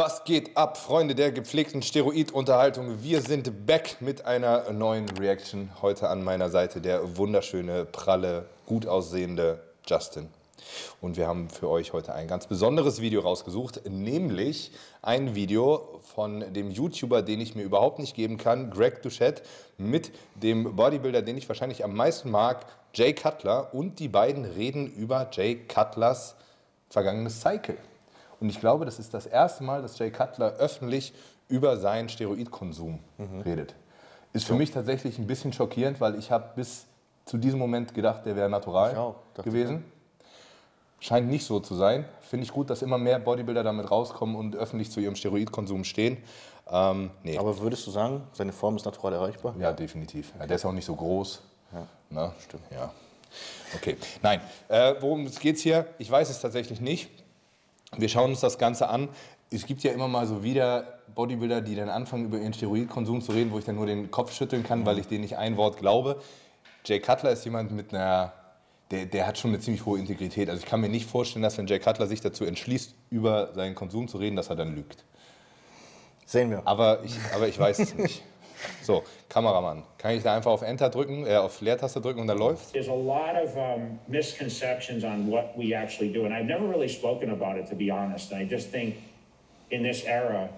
Was geht ab, Freunde der gepflegten Steroid-Unterhaltung? Wir sind back mit einer neuen Reaction. Heute an meiner Seite der wunderschöne, pralle, gut aussehende Justin. Und wir haben für euch heute ein ganz besonderes Video rausgesucht, nämlich ein Video von dem YouTuber, den ich mir überhaupt nicht geben kann, Greg Doucette, mit dem Bodybuilder, den ich wahrscheinlich am meisten mag, Jay Cutler. Und die beiden reden über Jay Cutlers vergangenes Cycle. Und ich glaube, das ist das erste Mal, dass Jay Cutler öffentlich über seinen Steroidkonsum redet. Ist für mich tatsächlich ein bisschen schockierend, weil ich habe bis zu diesem Moment gedacht, der wäre natural gewesen. Scheint nicht so zu sein. Finde ich gut, dass immer mehr Bodybuilder damit rauskommen und öffentlich zu ihrem Steroidkonsum stehen. Nee. Aber würdest du sagen, seine Form ist natural erreichbar? Ja, definitiv. Ja, der ist auch nicht so groß. Ja. Na, stimmt. Ja. Okay, nein. Worum geht es hier? Ich weiß es tatsächlich nicht. Wir schauen uns das Ganze an. Es gibt ja immer mal so wieder Bodybuilder, die dann anfangen, über ihren Steroidkonsum zu reden, wo ich dann nur den Kopf schütteln kann, weil ich denen nicht ein Wort glaube. Jay Cutler ist jemand mit einer, der hat schon eine ziemlich hohe Integrität. Also ich kann mir nicht vorstellen, dass wenn Jay Cutler sich dazu entschließt, über seinen Konsum zu reden, dass er dann lügt. Sehen wir. Aber ich weiß es nicht. So, Kameramann, kann ich da einfach auf Enter drücken, auf Leertaste drücken und dann läuft? There's a lot of misconceptions on what we actually do, and I've never really spoken about it, to be honest. And I just think in this era,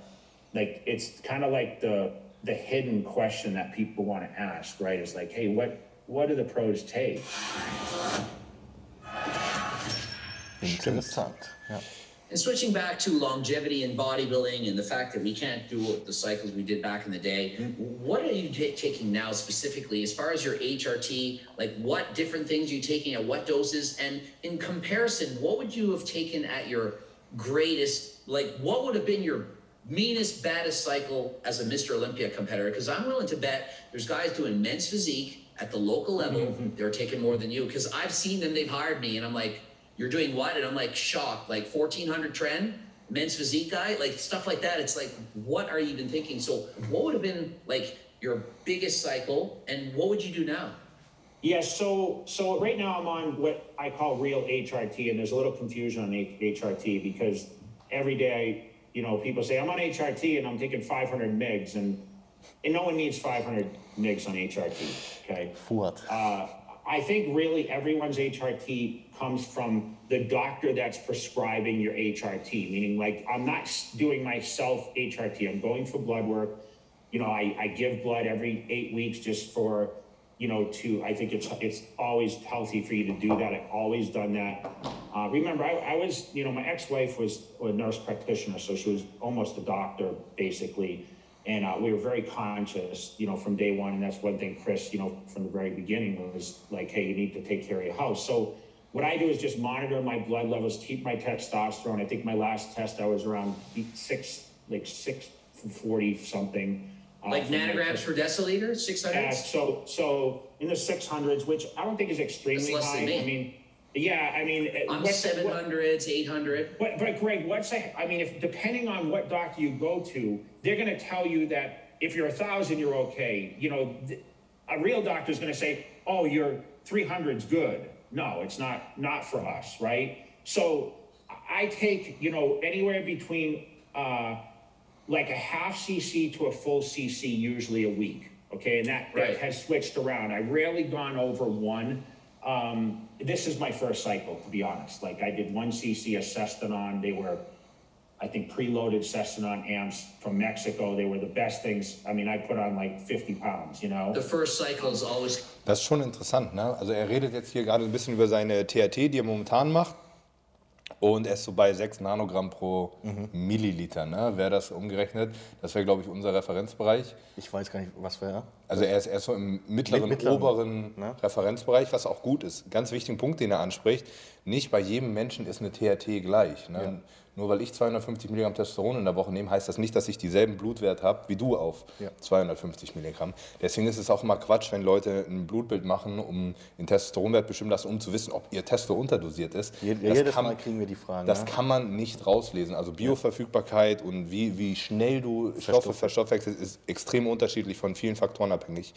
like it's kind of like the hidden question that people want to ask, right? It's like, hey, what do the pros take? Interessant. Ja. And switching back to longevity and bodybuilding and the fact that we can't do the cycles we did back in the day, what are you taking now specifically as far as your HRT? Like what different things are you taking at what doses? And in comparison, what would you have taken at your greatest, like what would have been your meanest, baddest cycle as a Mr. Olympia competitor? Because I'm willing to bet there's guys doing men's physique at the local level, they're taking more than you. Because I've seen them, they've hired me, and I'm like, you're doing what? And I'm like shocked, like 1400 trend, men's physique guy, like stuff like that. It's like, what are you even thinking? So what would have been like your biggest cycle and what would you do now? Yeah, so right now I'm on what I call real HRT, and there's a little confusion on HRT because every day, people say I'm on HRT and I'm taking 500 mgs, and no one needs 500 mgs on HRT, okay? What? I think really everyone's HRT comes from the doctor that's prescribing your HRT, meaning like I'm not doing myself HRT. I'm going for blood work. I give blood every 8 weeks just for, I think it's always healthy for you to do that. I've always done that. Remember, I was, my ex-wife was a nurse practitioner, so she was almost a doctor basically. And we were very conscious, from day one. And that's one thing Chris, from the very beginning was like, hey, you need to take care of your house. So what I do is just monitor my blood levels, keep my testosterone. I think my last test, I was around 640 something. Like nanograms per deciliter, 600? So in the 600s, which I don't think is extremely That's less high. than me. I mean, yeah, I mean, I'm 700s, 800. But Greg, if depending on what doctor you go to, they're going to tell you that if you're 1,000, you're okay. A real doctor is going to say, oh, your 300's good. No, it's not for us, right? So I take, anywhere between like a half cc to a full cc usually a week, okay? And that has switched around. I've rarely gone over one. This is my first cycle, to be honest. Like I did 1 cc of Sestanon. They were, I think, preloaded Sestanon amps from Mexico. They were the best things. I mean, I put on like 50 pounds, The first cycle is always... Das ist schon interessant, ne? Also er redet jetzt hier gerade ein bisschen über seine TRT, die er momentan macht. Und er ist so bei 6 Nanogramm pro Milliliter, ne? Wäre das umgerechnet, das wäre, glaube ich, unser Referenzbereich. Ich weiß gar nicht, was wäre. Also er ist so im mittleren, oberen Referenzbereich, was auch gut ist. Ganz wichtigen Punkt, den er anspricht, nicht bei jedem Menschen ist eine TRT gleich. Ne? Ja. Nur weil ich 250 Milligramm Testosteron in der Woche nehme, heißt das nicht, dass ich dieselben Blutwert habe wie du auf 250 Milligramm. Deswegen ist es auch immer Quatsch, wenn Leute ein Blutbild machen, um den Testosteronwert bestimmen lassen, um zu wissen, ob ihr Testo unterdosiert ist. Jedes Mal kriegen wir die Fragen. Das kann man nicht rauslesen. Also Bioverfügbarkeit und wie schnell du Stoffe verstoffwechselst, ist extrem unterschiedlich, von vielen Faktoren abhängig.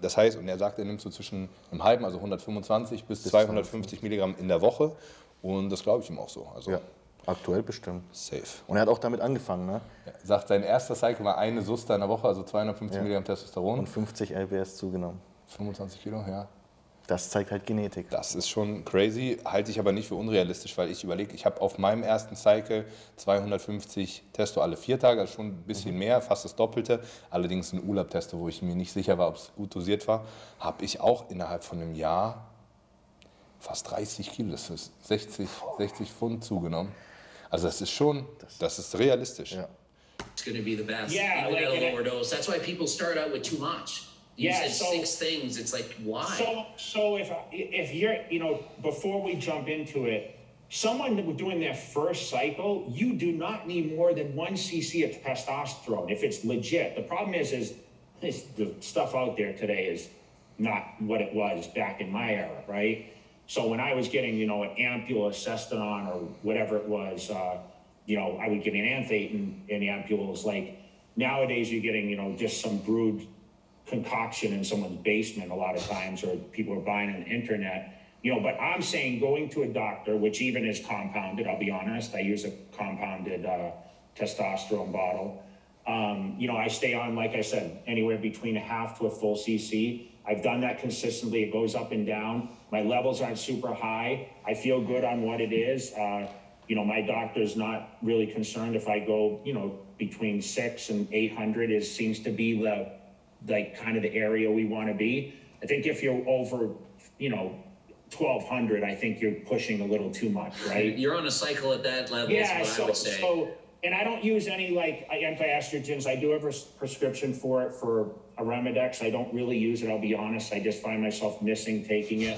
Das heißt, und er sagt, er nimmt so zwischen einem halben, also 125 bis 250 Milligramm in der Woche. Und das glaube ich ihm auch so. Also Aktuell bestimmt. Safe. Und er hat auch damit angefangen, ne? Ja, sagt, sein erster Cycle war eine Suster in der Woche, also 250 Milligramm Testosteron. Und 50 LBS zugenommen. 25 Kilo, ja. Das zeigt halt Genetik. Das ist schon crazy, halte ich aber nicht für unrealistisch, weil ich überlege, ich habe auf meinem ersten Cycle 250 Testo alle 4 Tage, also schon ein bisschen mehr, fast das Doppelte. Allerdings ein Urlaub-Testo, wo ich mir nicht sicher war, ob es gut dosiert war, habe ich auch innerhalb von einem Jahr fast 30 Kilo, das ist 60 Pfund zugenommen. Also das ist schon, das ist realistisch. Ja. It's going to be the best. Yeah, Even like, at a and lower dose. That's why people start out with too much. You Yeah, said so- 6 things. It's like, why? So if you're, before we jump into it, someone doing their first cycle, you do not need more than 1 cc of testosterone if it's legit. The problem is the stuff out there today is not what it was back in my era, right? So when I was getting, an ampule, a Cestanon, or whatever it was, I would get an Anthate and ampules. Like nowadays, you're getting, just some brewed concoction in someone's basement a lot of times, or people are buying on the internet. But I'm saying going to a doctor, which even is compounded, I'll be honest, I use a compounded testosterone bottle. I stay on, like I said, anywhere between a half to a full cc. I've done that consistently. It goes up and down. My levels aren't super high. I feel good on what it is. My doctor's not really concerned if I go, between 600 and 800 seems to be the kind of the area we want to be. I think if you're over, 1200, I think you're pushing a little too much, right? You're on a cycle at that level, Yeah, is what I would say. And I don't use any anti-estrogens. I do have a prescription for it for Arimidex. I don't really use it, I'll be honest. I just find myself missing taking it.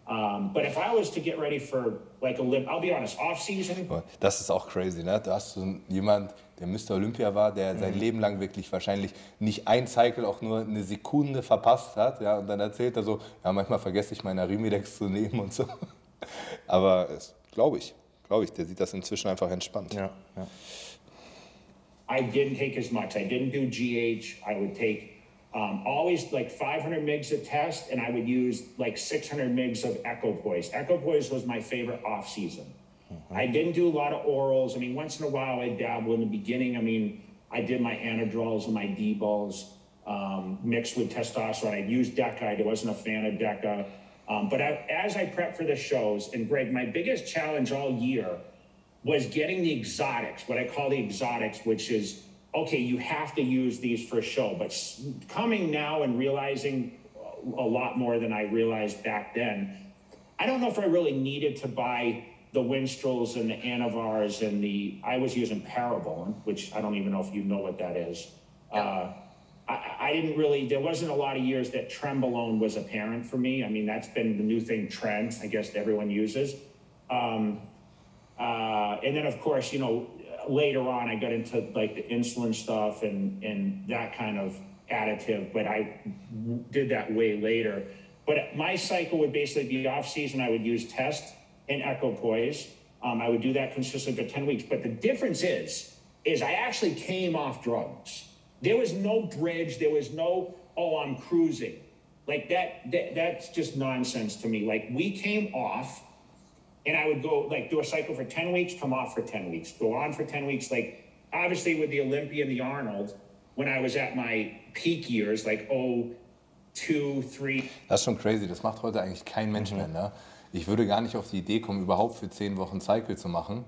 But if I was to get ready for I'll be honest, off-season. Das ist auch crazy, ne? Da hast du jemand, der Mr. Olympia war, der sein Leben lang wirklich wahrscheinlich nicht ein Cycle auch nur eine Sekunde verpasst hat, ja? Und dann erzählt er so, ja, manchmal vergesse ich meine Arimidex zu nehmen und so. Aber glaube ich, der sieht das inzwischen einfach entspannt. Ja. I didn't take as much. I didn't do GH. I would take always like 500 mgs of test, and I would use like 600 mgs of Equipoise. Equipoise was my favorite off season. I didn't do a lot of orals. I mean, once in a while I dabble in the beginning. I mean, I did my anadrols and my D-balls mixed with testosterone. I used DECA. I wasn't a fan of DECA. But as I prepped for the shows, and Greg, my biggest challenge all year was getting the exotics, what I call the exotics, which is, okay, you have to use these for a show. But coming now and realizing a lot more than I realized back then, I don't know if I really needed to buy the Winstrels and the Anivars and I was using Parabolin, which I don't even know if you know what that is. I didn't really, there wasn't a lot of years that Trenbolone was apparent for me. I mean, that's been the new thing, Tren, I guess everyone uses. And then of course, later on I got into like the insulin stuff and that kind of additive, but I did that way later. But my cycle would basically be off season. I would use Test and Equipoise. I would do that consistently for 10 weeks. But the difference is I actually came off drugs. There was no bridge. There was no, I'm cruising. Like that's just nonsense to me. Like we came off and I would go do a cycle for 10 weeks, come off for 10 weeks, go on for 10 weeks. Like obviously with the Olympia and the Arnold, when I was at my peak years, 2, 3. Das ist schon crazy, das macht heute eigentlich kein Mensch mehr. Ne? Ich würde gar nicht auf die Idee kommen, überhaupt für 10 Wochen Cycle zu machen,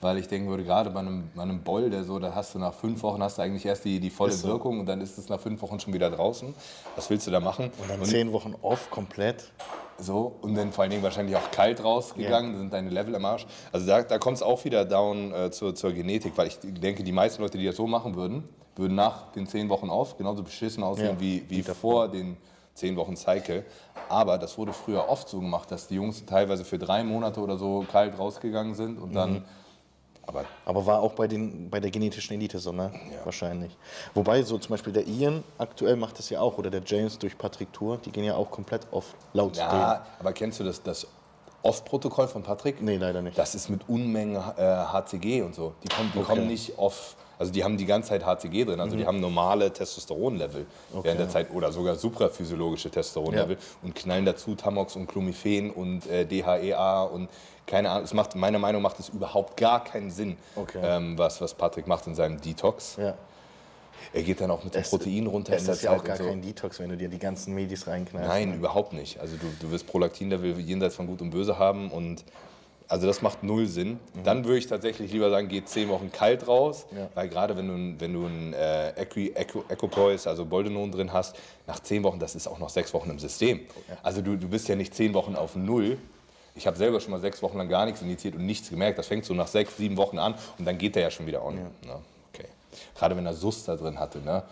weil ich denken würde, gerade bei einem Boll, da hast du nach 5 Wochen hast du eigentlich erst die volle Wirkung und dann ist es nach 5 Wochen schon wieder draußen. Was willst du da machen? Und dann 10 Wochen off komplett. So, und dann vor allen Dingen wahrscheinlich auch kalt rausgegangen, da sind deine Level am Arsch. Also da kommt es auch wieder down zur Genetik, weil ich denke, die meisten Leute, die das so machen würden nach den 10 Wochen auf genauso beschissen aussehen wie vor den 10 Wochen Cycle. Aber das wurde früher oft so gemacht, dass die Jungs teilweise für 3 Monate oder so kalt rausgegangen sind und dann. Aber war auch bei der genetischen Elite so, ne? Ja. Wahrscheinlich. Wobei so zum Beispiel der Ian aktuell macht das ja auch, oder der James durch Patrick Tour, die gehen ja auch komplett off, laut Ja, aber kennst du das Off-Protokoll von Patrick? Nee, leider nicht. Das ist mit Unmengen HCG und so. Die kommen nicht off. Also die haben die ganze Zeit HCG drin, also die haben normale Testosteronlevel während der Zeit oder sogar supraphysiologische Testosteronlevel und knallen dazu Tamox und Clomiphen und DHEA und keine Ahnung. Es macht, meiner Meinung nach macht es überhaupt gar keinen Sinn, was Patrick macht in seinem Detox. Ja. Er geht dann auch mit dem Protein runter. Das ist ja auch gar kein Detox, wenn du dir die ganzen Medis reinknallst. Nein, überhaupt nicht. Also du wirst Prolaktinlevel jenseits von Gut und Böse haben und also das macht null Sinn. Dann würde ich tatsächlich lieber sagen, geh 10 Wochen kalt raus, weil gerade wenn du ein Equipoise, also Boldenon drin hast, nach 10 Wochen, das ist auch noch 6 Wochen im System. Also du bist ja nicht 10 Wochen auf Null. Ich habe selber schon mal 6 Wochen lang gar nichts injiziert und nichts gemerkt. Das fängt so nach 6, 7 Wochen an und dann geht der ja schon wieder on. Ja, okay. Gerade wenn er Suster drin hatte, ne?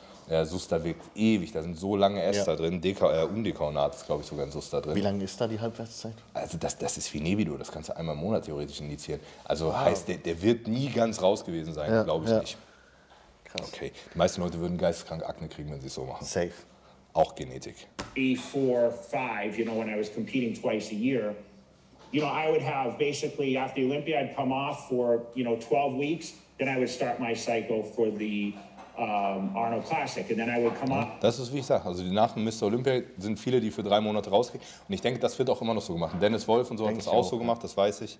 Suster wirkt ewig, da sind so lange Ester drin, Umdekaunat ist glaube ich sogar ein Suster drin. Wie lange ist da die Halbwertszeit? Also das ist wie Nebido, das kannst du einmal im Monat theoretisch injizieren. Also heißt, der wird nie ganz raus gewesen sein, glaube ich nicht. Krass. Okay, die meisten Leute würden geisteskrank Akne kriegen, wenn sie es so machen. Safe. Auch Genetik. 4, 5, you know, when I was competing twice a year, you know, I would have basically after Olympia, I'd come off for, you know, 12 weeks. Then I would start my cycle for the Arnold Classic. And then I would come off. Das ist, wie ich sage, also nach dem Mr. Olympia sind viele, die für 3 Monate rausgehen. Und ich denke, das wird auch immer noch so gemacht. Dennis Wolf und so hat das auch so gemacht, das weiß ich.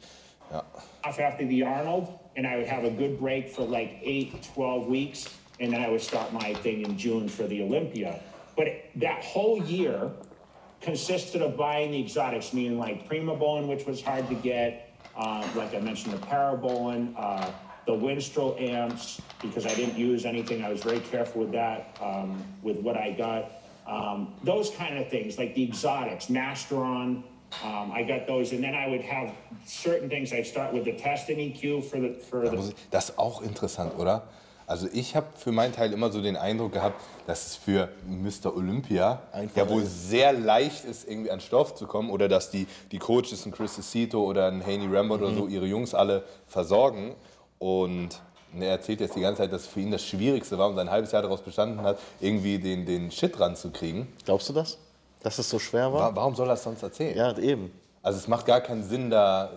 Ja. After the Arnold, and I would have a good break for like 8, 12 weeks. And then I would start my thing in June for the Olympia. But that whole year consisted of buying the exotics, meaning like Primobolan, which was hard to get, like I mentioned, the Parabolan, the Winstrol amps, because I didn't use anything. I was very careful with that, with what I got. Those kind of things, like the exotics, Masteron, I got those. And then I would have certain things. I'd start with the Testin EQ for the Das ist auch interessant, oder? Also ich habe für meinen Teil immer so den Eindruck gehabt, dass es für Mr. Olympia ja wohl sehr leicht ist, irgendwie an Stoff zu kommen oder dass die Coaches, ein Chris Cito oder ein Haney Rambert oder so, ihre Jungs alle versorgen. Und er erzählt jetzt die ganze Zeit, dass für ihn das Schwierigste war und sein halbes Jahr daraus bestanden hat, irgendwie den Shit ranzukriegen. Glaubst du das? Dass es so schwer war? Warum soll er das sonst erzählen? Ja, eben. Also es macht gar keinen Sinn, da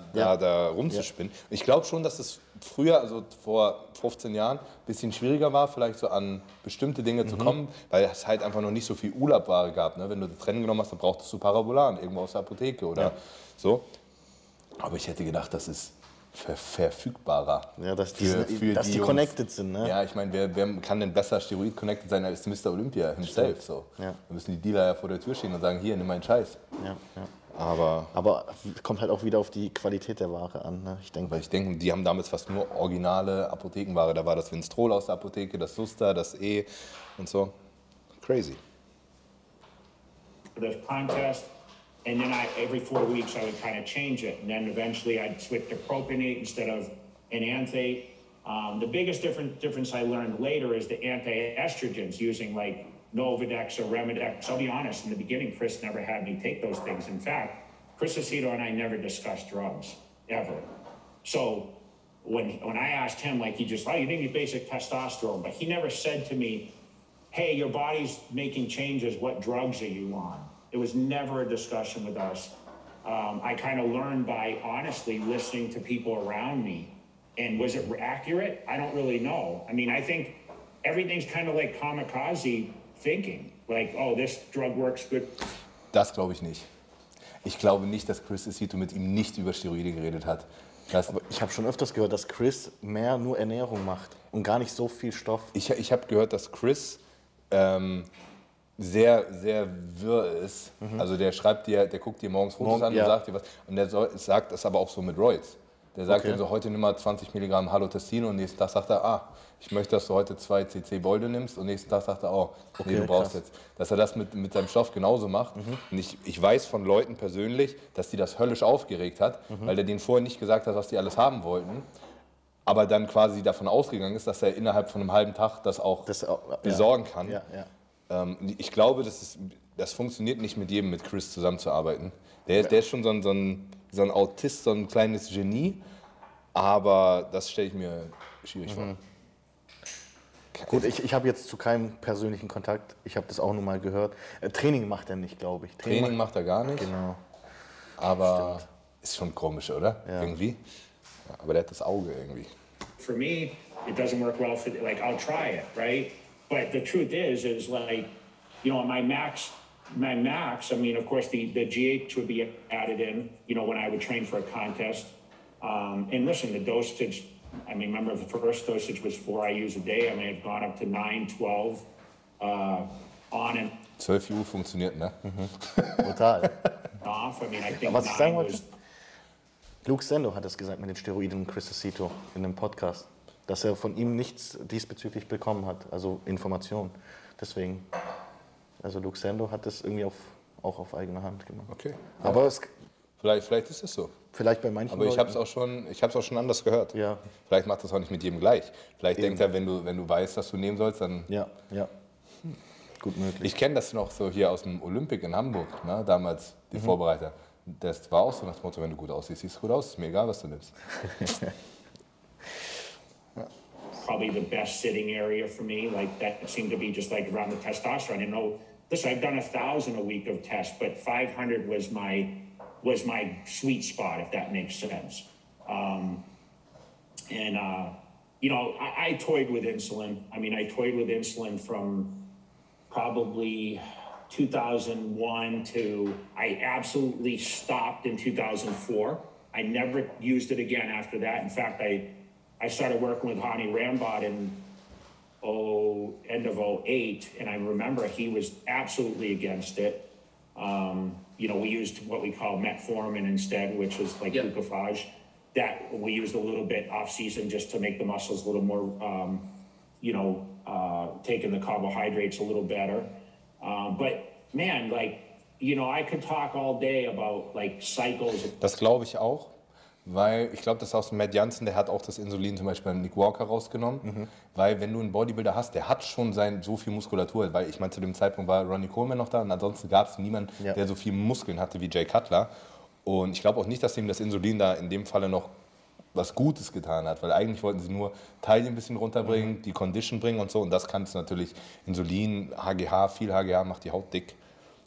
rumzuspinnen. Ich glaube schon, dass es früher, also vor 15 Jahren, ein bisschen schwieriger war, vielleicht so an bestimmte Dinge zu kommen, weil es halt einfach noch nicht so viel Urlaubware gab. Ne? Wenn du das Rennen genommen hast, dann brauchtest du Parabolan, irgendwo aus der Apotheke oder so. Aber ich hätte gedacht, das ist verfügbarer. Ja, dass die Jungs. connected sind, ne? Ja, ich meine, wer kann denn besser Steroid-connected sein als Mr. Olympia himself? So. Ja. Da müssen die Dealer ja vor der Tür stehen und sagen, hier, nimm meinen Scheiß. Ja. Aber kommt halt auch wieder auf die Qualität der Ware an, ne? Ich denke. weil ich denke, die haben damals fast nur originale Apothekenware. Da war das Winstrol aus der Apotheke, das Suster, das E und so. Crazy. the contest. And then every 4 weeks, I would kind of change it. And then eventually I'd switch to propionate instead of an anthate. The biggest difference I learned later is the anti-estrogens using like Novadex or Remedex. I'll be honest, in the beginning, Chris never had me take those things. In fact, Chris Aceto and I never discussed drugs, ever. So when I asked him, like, he just, you need basic testosterone, but he never said to me, hey, your body's making changes, what drugs are you on? It was never a discussion with us. I kind of learned by honestly listening to people around me. And was it accurate? I don't really know. I mean, I think everything's kind of like kamikaze thinking. Like, oh, this drug works good. Das glaube ich nicht. Ich glaube nicht, dass Chris Aceto mit ihm nicht über Steroide geredet hat. Aber ich habe schon öfters gehört, dass Chris mehr nur Ernährung macht und gar nicht so viel Stoff. Ich habe gehört, dass Chris sehr, sehr wirr ist. Also der schreibt dir, der guckt dir morgens Fotos an und sagt dir was. Und der sagt das aber auch so mit Roids. Der sagt dir so, heute nimm mal 20 Milligramm Halotestin und nächsten Tag sagt er, ich möchte, dass du heute 2 cc Bolde nimmst und nächsten Tag sagt er, nee, du brauchst jetzt. Dass er das mit seinem Stoff genauso macht. Und ich weiß von Leuten persönlich, dass die das höllisch aufgeregt hat, weil der denen vorher nicht gesagt hat, was die alles haben wollten. Aber dann quasi davon ausgegangen ist, dass er innerhalb von einem halben Tag das auch besorgen kann. Ja. Ich glaube, das funktioniert nicht mit jedem, mit Chris zusammenzuarbeiten. Der ist schon so ein Autist, so ein kleines Genie, aber das stelle ich mir schwierig vor. Gut, ich habe jetzt zu keinem persönlichen Kontakt, ich habe das auch nur mal gehört. Training macht er nicht, glaube ich. Training macht er gar nicht, Genau. aber ist schon komisch, oder? Ja. Irgendwie. Ja, aber der hat das Auge irgendwie. For me, it doesn't work well for, like, I'll try it, right? But the truth is like, you know, my max, I mean, of course, the GH would be added in, you know, when I would train for a contest. And listen, the dosage, I mean, remember the first dosage was 4 IUs a day. I may have gone up to 9, 12 on and 12 IU funktioniert, ne? Brutal. off. I mean, I think Was ich sagen 9 wollte, was, Luke Sendo hat es gesagt mit den Steroiden und Chris Cito in einem Podcast, dass er von ihm nichts diesbezüglich bekommen hat, also Informationen. Deswegen, also Luke Sendo hat es irgendwie auch auf eigene Hand gemacht. Okay. Aber es, Vielleicht ist es so. vielleicht bei manchen Aber ich Leuten- habe es auch schon anders gehört. Ja. Vielleicht macht das auch nicht mit jedem gleich. Vielleicht Eben. denkt er, wenn du weißt, was du nehmen sollst, dann... Ja, ja. Gut möglich. Ich kenne das noch so hier aus dem Olympic in Hamburg, ne? Damals, die Vorbereiter. Das war auch so nach dem Motto, wenn du gut aussiehst, siehst du gut aus, ist mir egal, was du nimmst. probably the best sitting area for me. Like that seemed to be just like around the testosterone. You know, listen, I've done 1,000 a week of tests, but 500 was my sweet spot, if that makes sense. You know, I toyed with insulin. I mean, I toyed with insulin from probably 2001 to I absolutely stopped in 2004. I never used it again after that. In fact, I started working with Hani Rambod in end of 2008, and I remember he was absolutely against it. You know, we used what we call metformin instead, which is like glucophage. That we used a little bit off season just to make the muscles a little more, you know, taking the carbohydrates a little better. But man, like, you know, I could talk all day about like cycles. Das glaube ich auch, weil ich glaube, das ist aus dem Matt Jansen, der hat auch das Insulin zum Beispiel beim Nick Walker rausgenommen, weil wenn du einen Bodybuilder hast, der hat schon so viel Muskulatur, weil ich meine, zu dem Zeitpunkt war Ronnie Coleman noch da und ansonsten gab es niemanden, der so viel Muskeln hatte wie Jay Cutler. Und ich glaube auch nicht, dass ihm das Insulin da in dem Falle noch was Gutes getan hat, weil eigentlich wollten sie nur Taille ein bisschen runterbringen, die Condition bringen und so. Und das kann es natürlich, Insulin, HGH, viel HGH macht die Haut dick.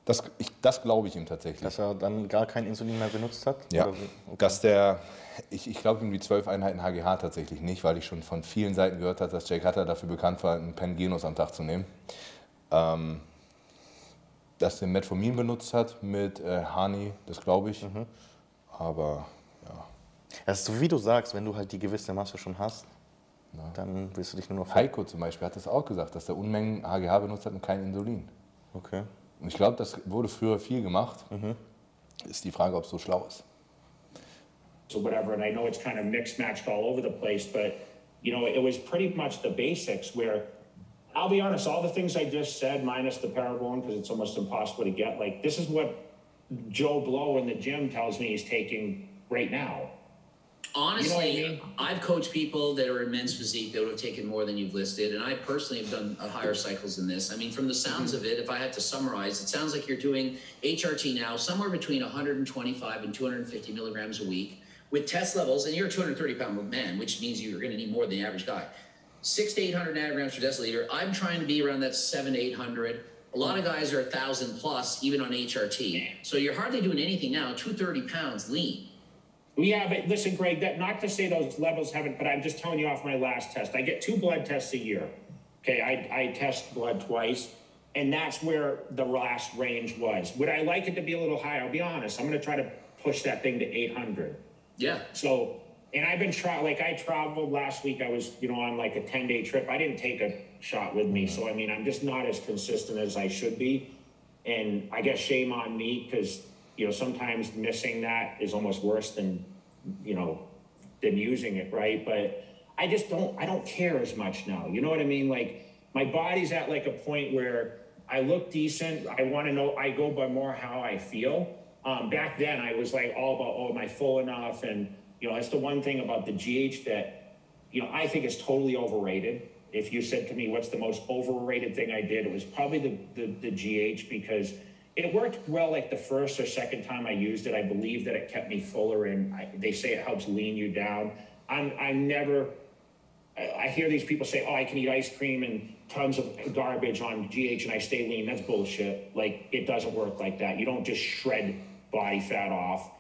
Das glaube ich ihm tatsächlich. Dass er dann gar kein Insulin mehr benutzt hat? Ja, Oder wie? dass ich glaube ihm die 12 Einheiten HGH tatsächlich nicht, weil ich schon von vielen Seiten gehört habe, dass Jay Cutler dafür bekannt war, einen Pengenus am Tag zu nehmen. Dass er Metformin benutzt hat mit Hani, das glaube ich. Aber ja. Also, wie du sagst, wenn du halt die gewisse Masse schon hast, dann willst du dich nur noch... Heiko zum Beispiel hat das auch gesagt, dass er Unmengen HGH benutzt hat und kein Insulin. Okay. Und ich glaube, das wurde früher viel gemacht. Ist die Frage, ob es so schlau ist. So whatever, and I know it's kind of mixed matched all over the place, but you know, it was pretty much the basics where, I'll be honest, all the things I just said, minus the Parabone, because it's almost impossible to get, like, this is what Joe Blow in the gym tells me he's taking right now. Honestly, You know what I mean? I've coached people that are in men's physique that would have taken more than you've listed, and I personally have done higher cycles than this. I mean, from the sounds of it, if I had to summarize, it sounds like you're doing HRT now somewhere between 125 and 250 milligrams a week with test levels, and you're a 230-pound man, which means you're going to need more than the average guy. 600 to 800 nanograms per deciliter. I'm trying to be around that 700 to 800. A lot of guys are 1,000 plus, even on HRT. So you're hardly doing anything now, 230 pounds lean. Yeah, but listen, Greg, that not to say those levels haven't, but I'm just telling you off my last test. I get 2 blood tests a year. Okay, I test blood twice, and that's where the last range was. Would I like it to be a little higher? I'll be honest. I'm going to try to push that thing to 800. Yeah. So, and I've been I traveled last week. I was, you know, on like a 10-day trip. I didn't take a shot with me. So, I mean, I'm just not as consistent as I should be. And I guess shame on me because, you know, sometimes missing that is almost worse than, you know, than using it, right? But I don't care as much now. You know what I mean? Like, my body's at like a point where I look decent. I want to know, I go by more how I feel. Back then, I was like all about, oh, am I full enough? And, you know, that's the one thing about the GH that, you know, I think is totally overrated. If you said to me, what's the most overrated thing I did, it was probably the GH because it worked well like the first or second time I used it. I believe that it kept me fuller and they say it helps lean you down. I hear these people say, oh, I can eat ice cream and tons of garbage on GH and I stay lean. That's bullshit. Like, it doesn't work like that. You don't just shred body fat off.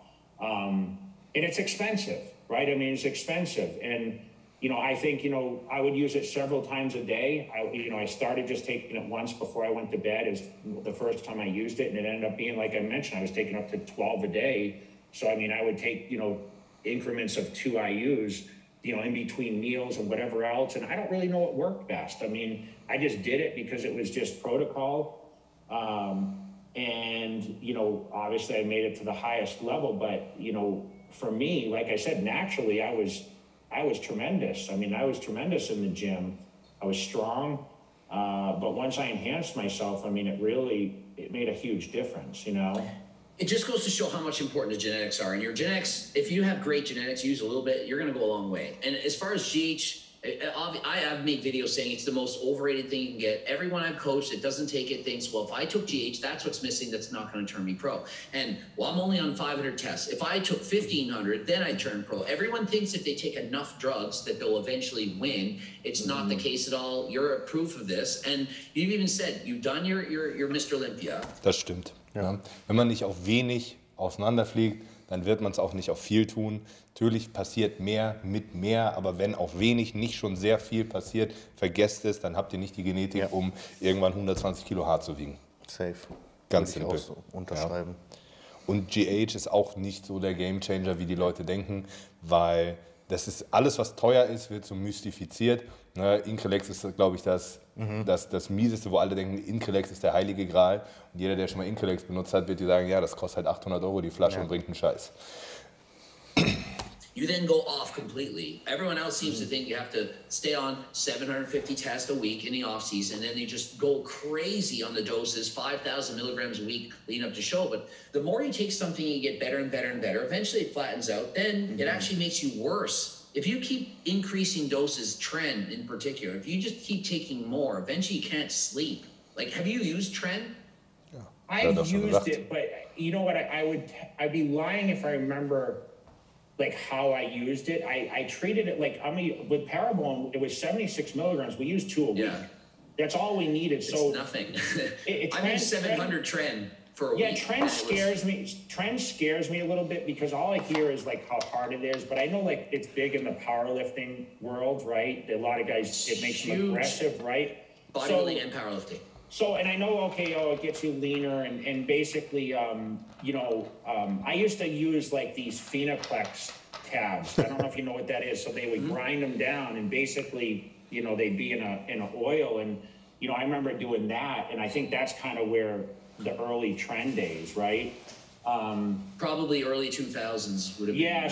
And it's expensive, right? I mean, it's expensive. And I think, I would use it several times a day. I started just taking it once before I went to bed is the first time I used it. And it ended up being, like I mentioned, I was taking up to 12 a day. So, I would take, increments of 2 IUs, in between meals and whatever else. And I don't really know what worked best. I just did it because it was just protocol. And, obviously I made it to the highest level, but, for me, like I said, naturally I was tremendous. I was tremendous in the gym. I was strong. But once I enhanced myself, it made a huge difference, It just goes to show how much important the genetics are. And your genetics, if you have great genetics, use a little bit, you're going to go a long way. And as far as GH, I have made videos saying it's the most overrated thing you can get. Everyone I've coached that doesn't take it thinks, well, if I took GH, that's what's missing. That's not going to turn me pro. And I'm only on 500 tests. If I took 1,500, then I turn pro. Everyone thinks if they take enough drugs that they'll eventually win. It's not the case at all. You're a proof of this. And you've even said you've done your Mr. Olympia. Das stimmt. Ja. Wenn man nicht auf wenig auseinanderfliegt, dann wird man es auch nicht auf viel tun. Natürlich passiert mehr mit mehr, aber wenn auf wenig nicht schon sehr viel passiert, vergesst es, dann habt ihr nicht die Genetik, um irgendwann 120 Kilo hart zu wiegen. Safe. Ganz simpel. Auch so unterschreiben. Ja. Und GH ist auch nicht so der Gamechanger, wie die Leute denken, weil das ist alles, was teuer ist, wird so mystifiziert. Increlex ist, glaube ich, das Mieseste, wo alle denken, Increlex ist der heilige Gral. Und jeder, der schon mal Increlex benutzt hat, wird dir sagen, ja, das kostet halt 800 € die Flasche und bringt einen Scheiß. You then go off completely. Everyone else seems to think you have to stay on 750 tests a week in the off season, and then you just go crazy on the doses, 5,000 milligrams a week leading up to show. But the more you take something, you get better and better and better. Eventually it flattens out. Then it actually makes you worse. If you keep increasing doses, Tren in particular, if you just keep taking more, eventually you can't sleep. Like, have you used Tren? Yeah. I've used it, but you know what? I'd be lying if I remember like how I used it. I treated it like, with Parabon, it was 76 milligrams. We used 2 a week. Yeah. That's all we needed. It's so nothing. I used 700 Tren for a week. Yeah, Tren scares me. Tren scares me a little bit because all I hear is like how hard it is. But I know like it's big in the powerlifting world, right? A lot of guys, it makes them aggressive, right? Bodybuilding and powerlifting. So, and I know, it gets you leaner and basically, I used to use like these Phenoplex tabs. I don't know if you know what that is. So they would grind them down and basically, they'd be in a oil. And, I remember doing that. And I think that's kind of where the early Tren days, right? Probably early 2000s would have been. Yeah,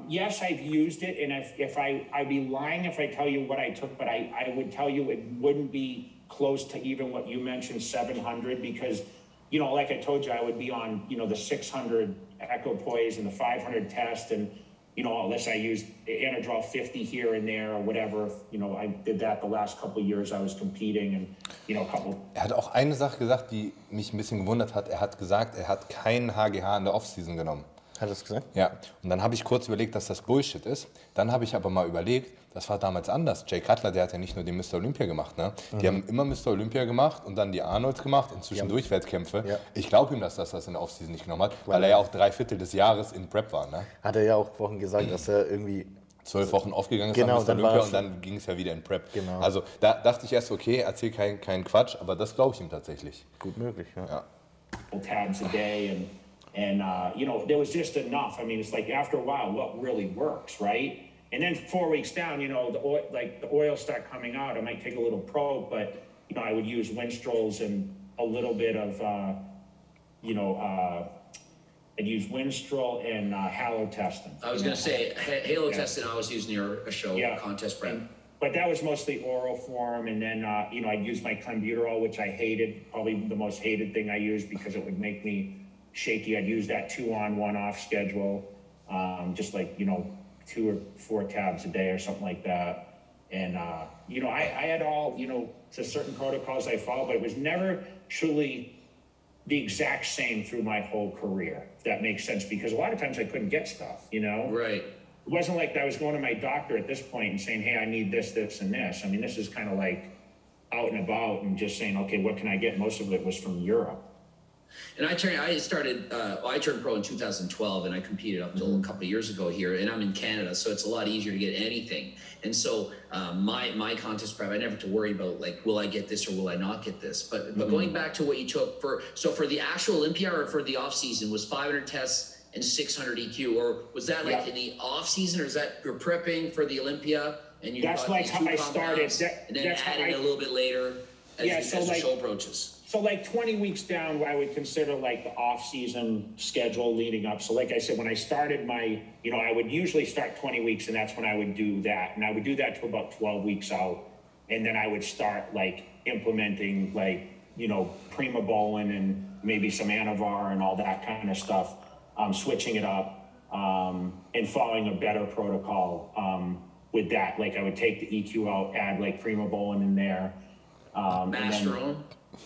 yes, I've used it, and if I'd be lying if I tell you what I took, but I would tell you it wouldn't be close to even what you mentioned, 700, because, like I told you, I would be on, the 600 equipoise and the 500 test, and, unless I used Anadrol 50 here and there or whatever, I did that the last couple of years I was competing and, a couple. Er hat auch eine Sache gesagt, die mich ein bisschen gewundert hat. Er hat gesagt, er hat keinen HGH in der Offseason genommen. Hat er das gesagt? Ja, und dann habe ich kurz überlegt, dass das Bullshit ist. Dann habe ich aber mal überlegt, das war damals anders. Jay Cutler, der hat ja nicht nur den Mr. Olympia gemacht. Ne? Die haben immer Mr. Olympia gemacht und dann die Arnolds gemacht und zwischendurch Wettkämpfe. Ja. Ich glaube ihm, dass das in der Offseason nicht genommen hat, weil er ja auch 3/4 des Jahres in Prep war. Ne? Hat er ja auch vorhin gesagt, dass er irgendwie 12 Wochen aufgegangen ist an Mr. Olympia und dann ging es ja wieder in Prep. Genau. Also da dachte ich erst, okay, erzähl keinen Quatsch, aber das glaube ich ihm tatsächlich. Gut möglich, ja. Tabs a day and there was just enough. It's like after a while, what really works, right? And then 4 weeks down, the oil start coming out. I might take a little probe, but I would use Winstrol's and a little bit of, I'd use Winstrol and Halotestin. I was going to say Halotestin. I was using your show contest prep. But that was mostly oral form, and then I'd use my clenbuterol, which I hated, probably the most hated thing I used because it would make me shaky. I'd use that 2-on, 1-off schedule, just like 2 or 4 tabs a day or something like that. And I had all to certain protocols I followed, but it was never truly the exact same through my whole career, if that makes sense, because a lot of times I couldn't get stuff, Right. It wasn't like I was going to my doctor at this point and saying, hey, I need this, this, and this. This is kind of like out and about and just saying, okay, what can I get? Most of it was from Europe. And I turned pro in 2012, and I competed up until a couple of years ago here, and I'm in Canada, so it's a lot easier to get anything. And so my contest prep, I never have to worry about, like, will I get this or will I not get this? But going back to what you took for the actual Olympia or for the off season was 500 tests and 600 EQ, or was that like in the off season, or is that you're prepping for the Olympia and you that's like how I started, and then added a little bit later as the show approaches? So like 20 weeks down, I would consider like the off-season schedule leading up. So like I said, when I started my, I would usually start 20 weeks and that's when I would do that. And I would do that to about 12 weeks out. And then I would start like implementing like, Primobolan and maybe some Anavar and all that kind of stuff, switching it up and following a better protocol with that. Like I would take the EQ out, add like Primobolan in there.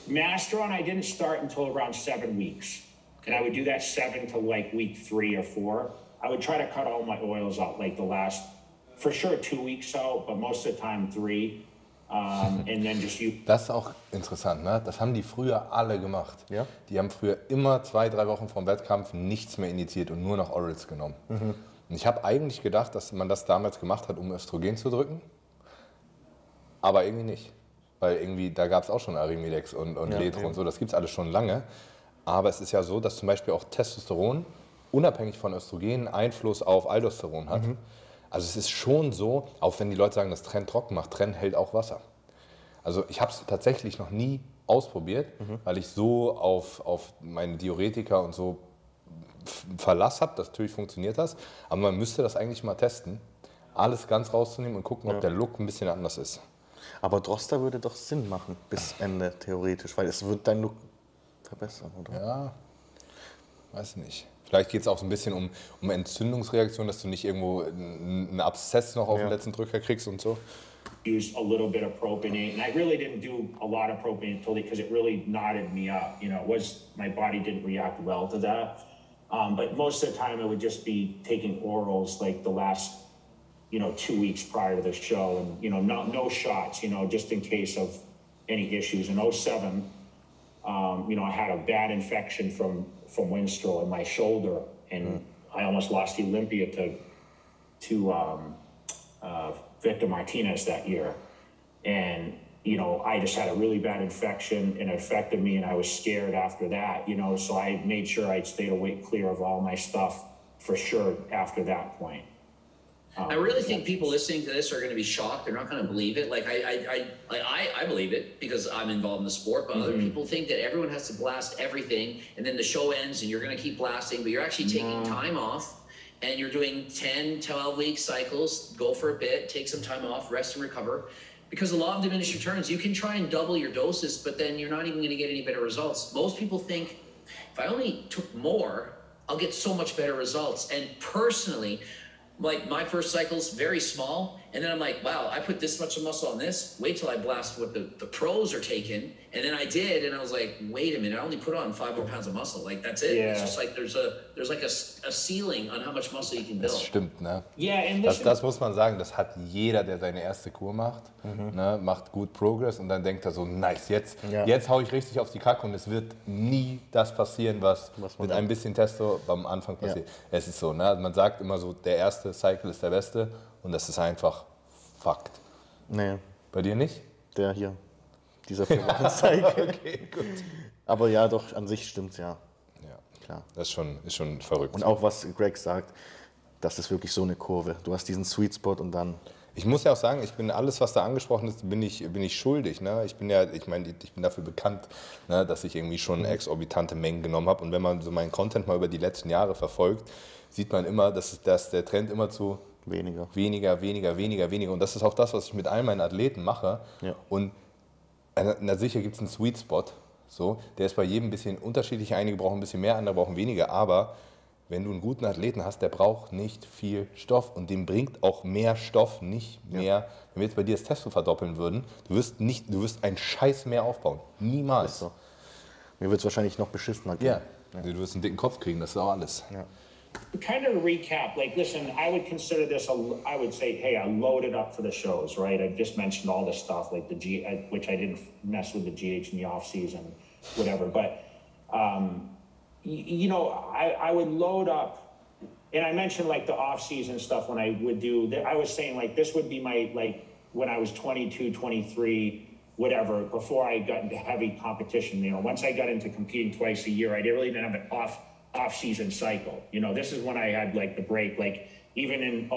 Masteron, I didn't start until around 7 weeks. And I would do that 7 to like week 3 or 4. I would try to cut all my oils out like the last, for sure 2 weeks out, but most of the time 3. And then just you. Das ist auch interessant, ne? Das haben die früher alle gemacht. Ja. Die haben früher immer 2-3 Wochen vor dem Wettkampf nichts mehr injiziert und nur noch Orals genommen. Und ich habe eigentlich gedacht, dass man das damals gemacht hat, um Östrogen zu drücken. Aber irgendwie nicht. Weil irgendwie, da gab es auch schon Arimidex und Letro und so, das gibt es alles schon lange. Aber es ist ja so, dass zum Beispiel auch Testosteron unabhängig von Östrogen Einfluss auf Aldosteron hat. Also es ist schon so, auch wenn die Leute sagen, dass Tren trocken macht, Tren hält auch Wasser. Also ich habe es tatsächlich noch nie ausprobiert, weil ich so auf meine Diuretika und so Verlass habe. Natürlich funktioniert das, aber man müsste das eigentlich mal testen, alles ganz rauszunehmen und gucken, ob der Look ein bisschen anders ist. Aber Droster würde doch Sinn machen bis Ende, theoretisch, weil es wird dein Look verbessern, oder? Ja, weiß nicht. Vielleicht geht es auch so ein bisschen um Entzündungsreaktion, dass du nicht irgendwo einen Abszess noch auf den letzten Drücker kriegst und so. Used a little bit of propionate, and I really didn't do a lot of propionate because it really knotted me up. My body didn't react well to that. But most of the time, I would just be taking orals like the last 2 weeks prior to the show, and no shots, just in case of any issues. In 2007, I had a bad infection from Winstrol in my shoulder, and I almost lost the Olympia to Victor Martinez that year. And I just had a really bad infection, and it affected me, and I was scared after that. So I made sure I stayed away clear of all my stuff for sure after that point. I really think people listening to this are going to be shocked. They're not going to believe it. Like I believe it because I'm involved in the sport, but other people think that everyone has to blast everything and then the show ends and you're going to keep blasting, but you're actually taking time off and you're doing 10, 12-week cycles, go for a bit, take some time off, rest and recover. Because the law of diminishing returns, you can try and double your doses, but then you're not even going to get any better results. Most people think, if I only took more, I'll get so much better results. And personally, like my first cycle is very small, and then I'm like, wow, I put this much muscle on this. Wait till I blast what the pros are taking, and then I did, and I was like, wait a minute, I only put on 5 more pounds of muscle. Like that's it. Yeah. It's just like there's like a ceiling on how much muscle you can build. Das stimmt, ne? Yeah, and Das muss man sagen, das hat jeder, der seine erste Kur macht, ne, macht gut Progress und dann denkt er so, nice, jetzt hau ich richtig auf die Kacke und es wird nie das passieren, was mit ein bisschen Testo am Anfang passiert. Ja. Es ist so, ne? Man sagt immer so, der erste Cycle ist der beste und das ist einfach Fakt. Nee. Bei dir nicht? Der hier, dieser 4-Wochen-Cycle. Okay, gut. Aber ja, doch, an sich stimmt's ja. Ja, klar. Das ist schon verrückt. Und auch was Greg sagt, das ist wirklich so eine Kurve. Du hast diesen Sweet Spot und dann... Ich muss ja auch sagen, ich bin alles, was da angesprochen ist, bin ich schuldig. Ne? Ich bin dafür bekannt, ne, dass ich irgendwie schon exorbitante Mengen genommen habe. Und wenn man so meinen Content mal über die letzten Jahre verfolgt, sieht man immer, dass der Trend immer zu weniger. Und das ist auch das, was ich mit all meinen Athleten mache. Ja. Und na sicher gibt es einen Sweet Spot. So, der ist bei jedem ein bisschen unterschiedlich. Einige brauchen ein bisschen mehr, andere brauchen weniger. Aber wenn du einen guten Athleten hast, der braucht nicht viel Stoff und dem bringt auch mehr Stoff nicht mehr. Wenn wir jetzt bei dir das Testo verdoppeln würden, du wirst einen Scheiß mehr aufbauen. Niemals. So. Mir wird es wahrscheinlich noch beschissener gehen. Ja. Du wirst einen dicken Kopf kriegen, das ist auch alles. Ja. Kind of recap, like, listen, I would consider this, I would say, hey, I loaded up for the shows, right? I just mentioned all this stuff, like which I didn't mess with the GH in the off season, whatever. But You know, I would load up, and I mentioned like the off-season stuff when I would do, I was saying like this would be my, like when I was 22, 23, whatever, before I got into heavy competition. You know, once I got into competing twice a year, I really didn't have an off-season cycle. You know, this is when I had like the break, like even in,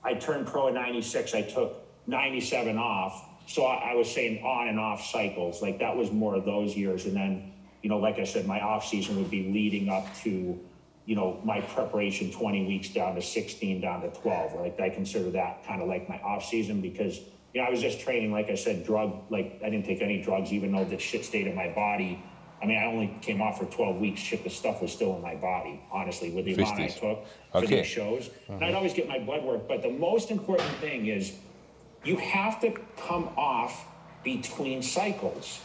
I turned pro in 96, I took 97 off. So I was saying on and off cycles, like that was more of those years. And then, you know, like I said, my off season would be leading up to, you know, my preparation 20 weeks down to 16, down to 12. Like I consider that kind of like my off season because, you know, I was just training, like I said, like I didn't take any drugs, even though the shit stayed in my body. I mean, I only came off for 12 weeks. Shit, the stuff was still in my body, honestly, with the amount I took for these shows. And I'd always get my blood work. But the most important thing is you have to come off between cycles.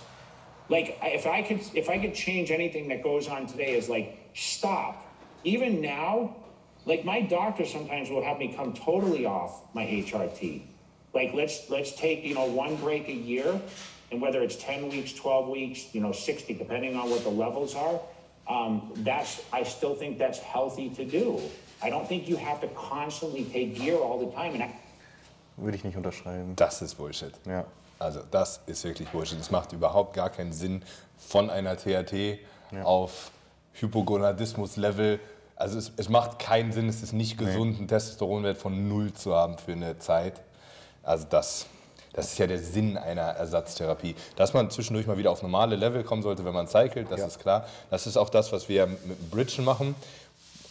Like if I could change anything that goes on today is like stop. Even now, like my doctor sometimes will have me come totally off my HRT. Like let's take, you know, one break a year, and whether it's 10 weeks, 12 weeks, you know, 60, depending on what the levels are, I still think that's healthy to do. I don't think you have to constantly take gear all the time. Würde ich nicht unterschreiben. Das ist Bullshit. Ja. Also das ist wirklich Bullshit. Es macht überhaupt gar keinen Sinn, von einer TRT auf Hypogonadismus-Level. Also es macht keinen Sinn, es ist nicht gesund, einen Testosteronwert von 0 zu haben für eine Zeit. Also das ist ja der Sinn einer Ersatztherapie. Dass man zwischendurch mal wieder auf normale Level kommen sollte, wenn man cycelt, das ist klar. Das ist auch das, was wir mit dem Bridgen machen.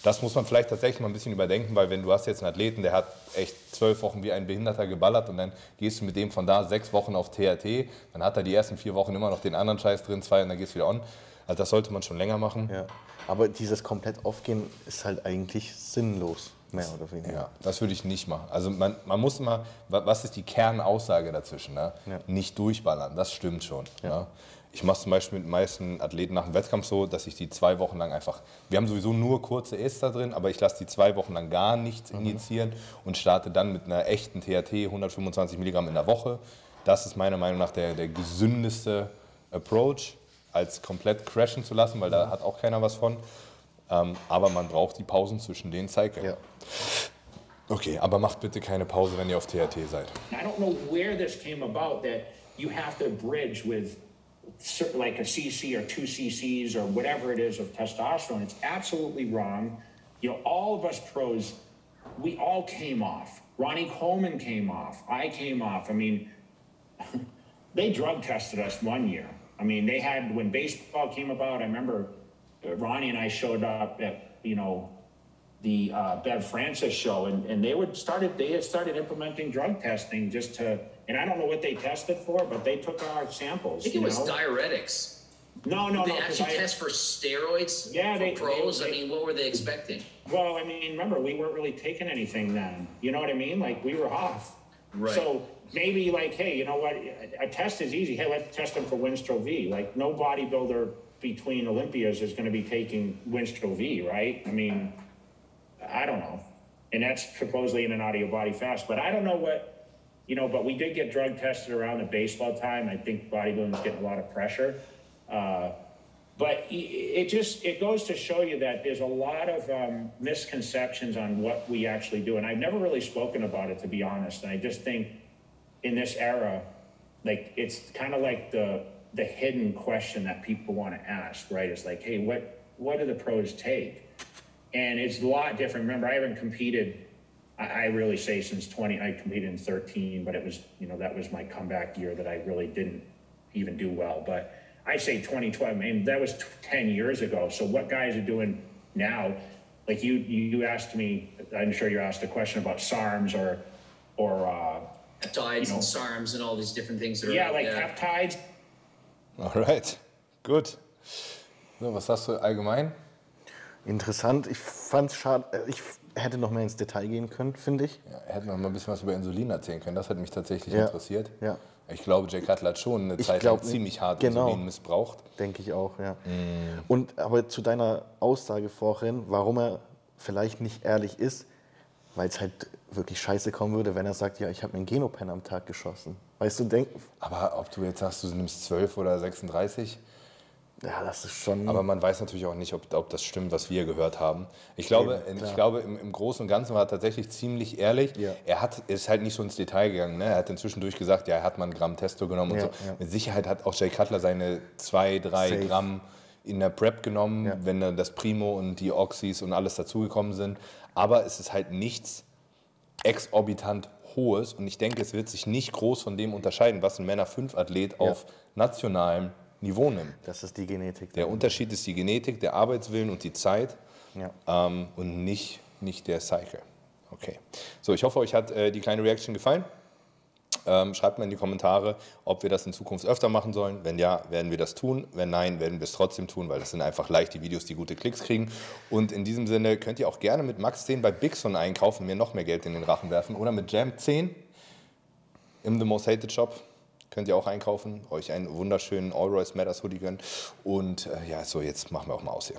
Das muss man vielleicht tatsächlich mal ein bisschen überdenken, weil wenn du hast jetzt einen Athleten, der hat echt 12 Wochen wie ein Behinderter geballert und dann gehst du mit dem von da 6 Wochen auf TRT, dann hat er die ersten 4 Wochen immer noch den anderen Scheiß drin, 2 und dann geht's wieder on. Also das sollte man schon länger machen. Ja. Aber dieses komplett aufgehen ist halt eigentlich sinnlos, mehr oder weniger. Ja, das würde ich nicht machen. Also man muss immer, was ist die Kernaussage dazwischen? Ne? Ja. Nicht durchballern, das stimmt schon. Ja. Ne? Ich mache zum Beispiel mit den meisten Athleten nach dem Wettkampf so, dass ich die 2 Wochen lang einfach, wir haben sowieso nur kurze Ester drin, aber ich lasse die 2 Wochen lang gar nichts injizieren und starte dann mit einer echten THT 125 Milligramm in der Woche. Das ist meiner Meinung nach der gesündeste Approach, als komplett crashen zu lassen, weil da hat auch keiner was von. Aber man braucht die Pausen zwischen den Cycles. Ja. Okay, aber macht bitte keine Pause, wenn ihr auf THT seid. I don't know where this came about that you have to bridge with like a cc or 2 cc's or whatever it is of testosterone. It's absolutely wrong. You know, all of us pros, we all came off. Ronnie Coleman came off. I came off. I mean, they drug tested us one year. I mean, they had, when baseball came about, I remember Ronnie and I showed up at, you know, the Bev Francis show, and they had started implementing drug testing just to, and I don't know what they tested for, but they took our samples. I think it was diuretics. No. They actually test for steroids for pros? I mean, what were they expecting? Well, I mean, remember, we weren't really taking anything then. You know what I mean? Like, we were off. Right. So maybe like, hey, you know what? A test is easy. Hey, let's test them for Winstrol V. Like, no bodybuilder between Olympias is going to be taking Winstrol V, right? I mean, I don't know. And that's supposedly in an audio body fast. But I don't know what, you know, but we did get drug tested around the baseball time. I think bodybuilding was getting a lot of pressure. But it goes to show you that there's a lot of misconceptions on what we actually do. And I've never really spoken about it, to be honest. And I just think in this era, like, it's kind of like the hidden question that people want to ask, right? It's like, hey, what do the pros take? And it's a lot different. Remember, I haven't competed, I really say since I competed in 13, but it was, you know, that was my comeback year that I really didn't even do well. But I say 2012, I mean, that was 10 years ago. So what guys are doing now, like you asked me, I'm sure you asked a question about SARMs or Peptides, you know, and SARMs and all these different things that are peptides. Alright, gut. So, was hast du allgemein? Interessant. Ich fand es schade. Ich hätte noch mehr ins Detail gehen können, finde ich. Ja, hätten wir mal ein bisschen was über Insulin erzählen können. Das hat mich tatsächlich interessiert. Ja. Ich glaube, Jay Cutler hat schon eine Zeit lang ziemlich hart Insulin missbraucht. Denke ich auch, ja. Und aber zu deiner Aussage vorhin, warum er vielleicht nicht ehrlich ist, weil es halt wirklich scheiße kommen würde, wenn er sagt, ja, ich habe mir einen Genopen am Tag geschossen. Weißt du, Aber ob du jetzt sagst, du nimmst 12 oder 36? Ja, das ist schon... Aber man weiß natürlich auch nicht, ob das stimmt, was wir gehört haben. Ich glaube, im Großen und Ganzen war er tatsächlich ziemlich ehrlich. Ja. Ist halt nicht so ins Detail gegangen. Ne? Er hat inzwischen durchgesagt, ja, er hat mal 1 Gramm Testo genommen und so. Ja. Mit Sicherheit hat auch Jay Cutler seine 2-3 Gramm in der Prep genommen, wenn dann das Primo und die Oxys und alles dazugekommen sind. Aber es ist halt nichts exorbitant Hohes. Und ich denke, es wird sich nicht groß von dem unterscheiden, was ein Männer-5-Athlet auf nationalem Niveau nimmt. Das ist die Genetik. Der Unterschied ist die Genetik, der Arbeitswillen und die Zeit und nicht der Cycle. Okay. So, ich hoffe, euch hat die kleine Reaction gefallen. Schreibt mir in die Kommentare, ob wir das in Zukunft öfter machen sollen. Wenn ja, werden wir das tun. Wenn nein, werden wir es trotzdem tun, weil das sind einfach leichte Videos, die gute Klicks kriegen. Und in diesem Sinne könnt ihr auch gerne mit Max 10 bei Bigson einkaufen, mir noch mehr Geld in den Rachen werfen oder mit Jam 10 im The Most Hated Shop. Könnt ihr auch einkaufen, euch einen wunderschönen All Royce Matters Hoodie gönnen. Und ja, so jetzt machen wir auch mal aus hier.